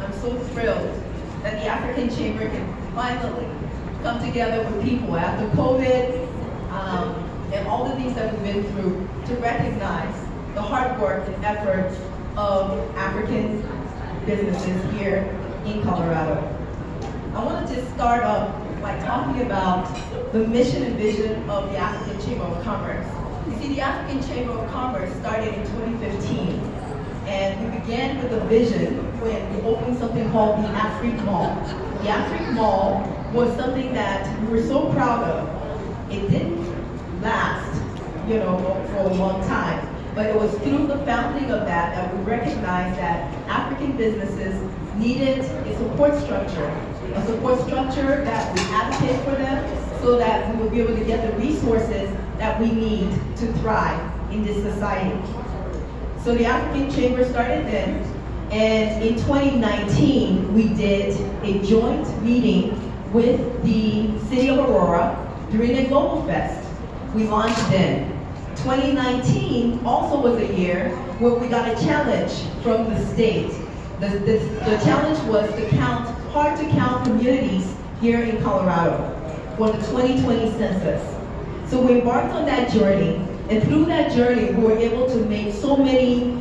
I'm so thrilled that the African Chamber can finally come together with people after COVID and all the things that we've been through to recognize the hard work and efforts of African businesses here in Colorado. I want to just start off by talking about the mission and vision of the African Chamber of Commerce. You see, the African Chamber of Commerce started in 2015, and we began with a vision when we opened something called the Afrique Mall. The Afrique Mall was something that we were so proud of. It didn't last, for a long time, but it was through the founding of that we recognized that African businesses needed a support structure that would advocate for them so that we would be able to get the resources that we need to thrive in this society. So the African Chamber started then, and in 2019, we did a joint meeting with the City of Aurora during a Global Fest. We launched then. 2019 also was a year where we got a challenge from the state. The challenge was to count hard to count communities here in Colorado for the 2020 census. So we embarked on that journey, and through that journey we were able to make so many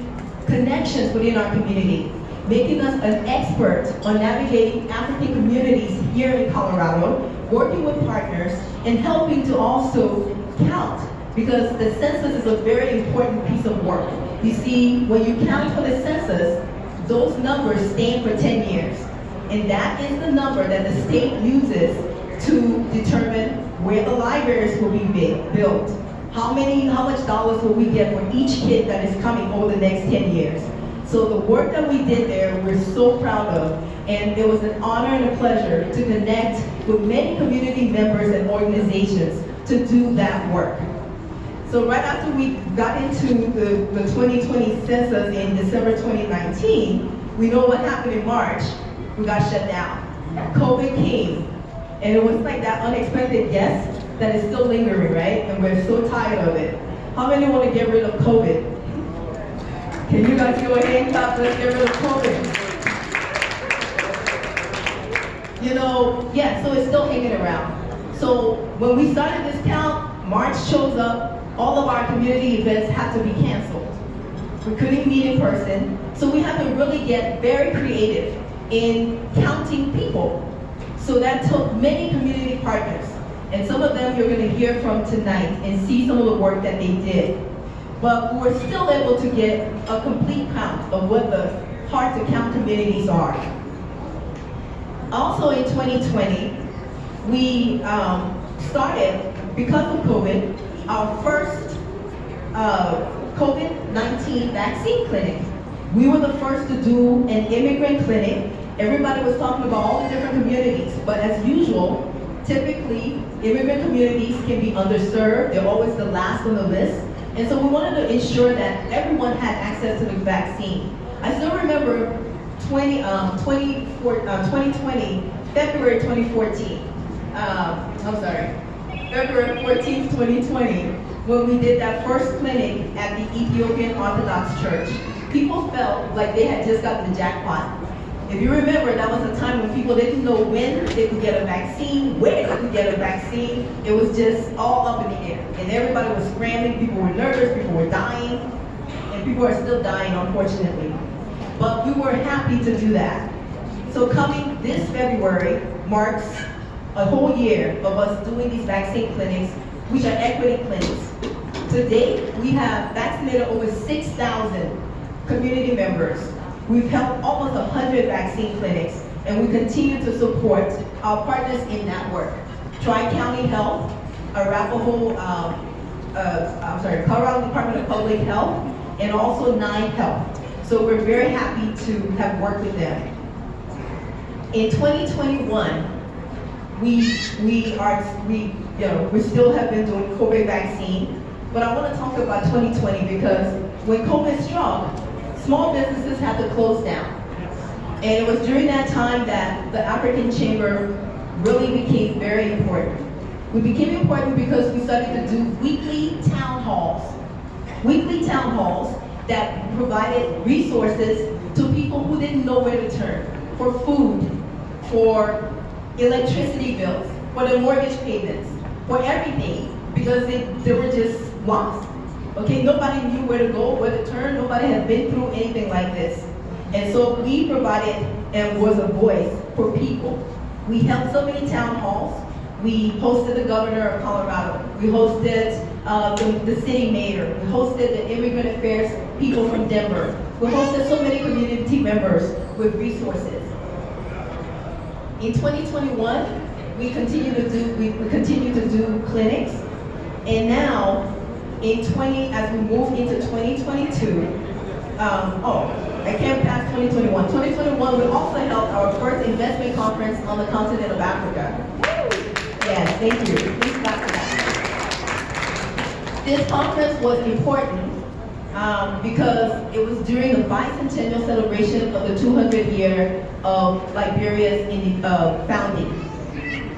connections within our community, making us an expert on navigating African communities here in Colorado, working with partners, and helping to also count, because the census is a very important piece of work. You see, when you count for the census, those numbers stand for 10 years. And that is the number that the state uses to determine where the libraries will be built. How much dollars will we get for each kid that is coming over the next 10 years. So the work that we did there, we're so proud of. And it was an honor and a pleasure to connect with many community members and organizations to do that work. So right after we got into the 2020 census in December 2019, we know what happened in March. We got shut down. COVID came, and it was like that unexpected guest that is still lingering, right? And we're so tired of it. How many want to get rid of COVID? Can you guys go ahead and clap? Let's get rid of COVID. So it's still hanging around. So when we started this count, March shows up, all of our community events have to be canceled. We couldn't meet in person, so we had to really get very creative in counting people. So that took many community partners, and some of them you're going to hear from tonight and see some of the work that they did. But we were still able to get a complete count of what the hard to count communities are. Also in 2020, we started, because of COVID, our first COVID-19 vaccine clinic. We were the first to do an immigrant clinic. Everybody was talking about all the different communities, but as usual, typically, immigrant communities can be underserved. They're always the last on the list. And so we wanted to ensure that everyone had access to the vaccine. I still remember 2020, February 2014. February 14th, 2020, when we did that first clinic at the Ethiopian Orthodox Church. People felt like they had just gotten the jackpot. If you remember, that was a time when people didn't know when they could get a vaccine, where they could get a vaccine. It was just all up in the air. And everybody was scrambling, people were nervous, people were dying, and people are still dying, unfortunately. But we were happy to do that. So coming this February marks a whole year of us doing these vaccine clinics, which are equity clinics. To date, we have vaccinated over 6,000 community members. We've held almost 100 vaccine clinics, and we continue to support our partners in that work. Tri-County Health, Colorado Department of Public Health, and also 9 Health. So we're very happy to have worked with them. In 2021, we still have been doing COVID vaccine, but I want to talk about 2020 because when COVID struck, small businesses had to close down. And it was during that time that the African Chamber really became very important. We became important because we started to do weekly town halls that provided resources to people who didn't know where to turn for food, for electricity bills, for their mortgage payments, for everything, because they were just lost. Okay, nobody knew where to go, where to turn. Nobody had been through anything like this. And so we provided and was a voice for people. We held so many town halls. We hosted the governor of Colorado. We hosted the city mayor. We hosted the immigrant affairs people from Denver. We hosted so many community members with resources. In 2021, we continue to do clinics. And now, as we move into 2022, I can't pass 2021. 2021, we also held our first investment conference on the continent of Africa. Yes, thank you. Please clap for that. This conference was important because it was during the bicentennial celebration of the 200th year of Liberia's founding.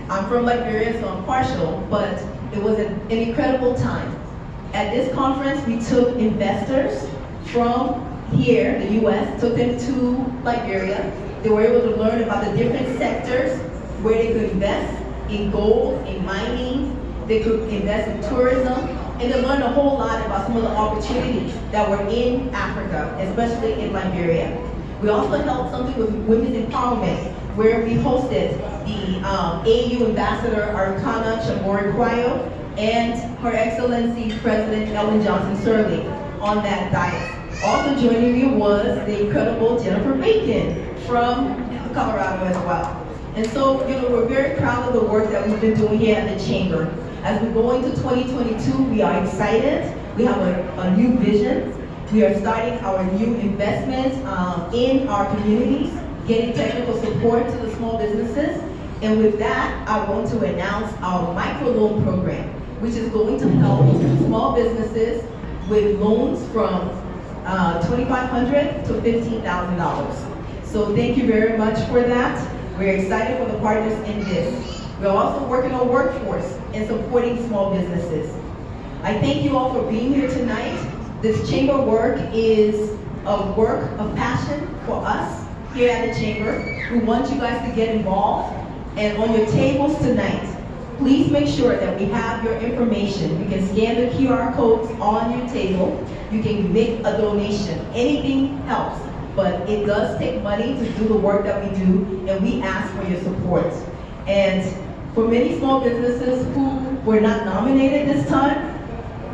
I'm from Liberia, so I'm partial, but it was an incredible time. At this conference, we took investors from here, the US, took them to Liberia. They were able to learn about the different sectors where they could invest in gold, in mining, they could invest in tourism, and they learned a whole lot about some of the opportunities that were in Africa, especially in Liberia. We also held something with women's empowerment, where we hosted the AU Ambassador Arcana Chamorikwayo and Her Excellency President Ellen Johnson Sirleaf on that dais. Also joining me was the incredible Jennifer Bacon from Colorado as well. And so, we're very proud of the work that we've been doing here at the Chamber. As we go into 2022, we are excited. We have a new vision. We are starting our new investment in our communities, getting technical support to the small businesses. And with that, I want to announce our microloan program, which is going to help small businesses with loans from $2,500 to $15,000. So thank you very much for that. We're excited for the partners in this. We're also working on workforce and supporting small businesses. I thank you all for being here tonight. This chamber work is a work of passion for us here at the chamber. We want you guys to get involved. And on your tables tonight, please make sure that we have your information. You can scan the QR codes on your table. You can make a donation. Anything helps, but it does take money to do the work that we do, and we ask for your support. And for many small businesses who were not nominated this time,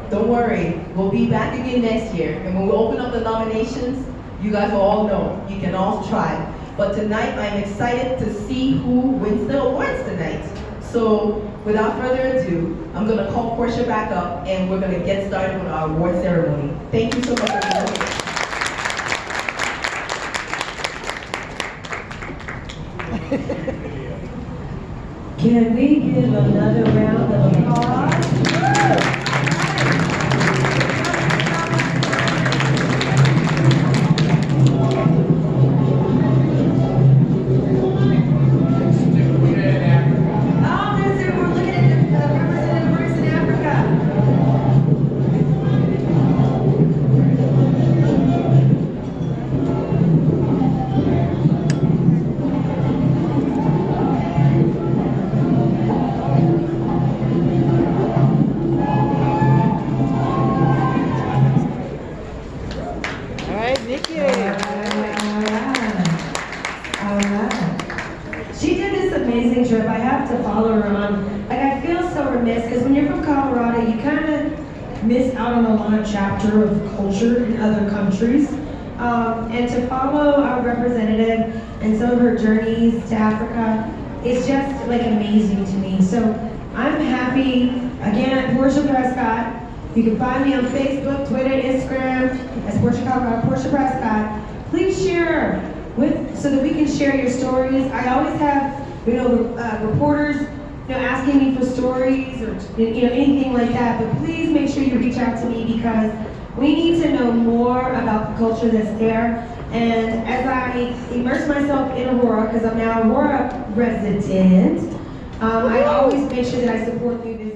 don't worry, we'll be back again next year. And when we open up the nominations, you guys will all know. You can all try. But tonight, I'm excited to see who wins the awards tonight. So without further ado, I'm going to call Portia back up, and we're going to get started with our award ceremony. Thank you so much for being here. Can we give another round of applause? Chapter of culture in other countries, and to follow our representative and some of her journeys to Africa, it's just like amazing to me. So I'm happy, again, I'm Portia Prescott. You can find me on Facebook, Twitter, Instagram as Portia Prescott. Please share so that we can share your stories. I always have reporters asking me for stories or anything like that, but please make sure you reach out to me because we need to know more about the culture that's there. And as I immerse myself in Aurora, because I'm now Aurora resident, I always make sure that I support new businesses.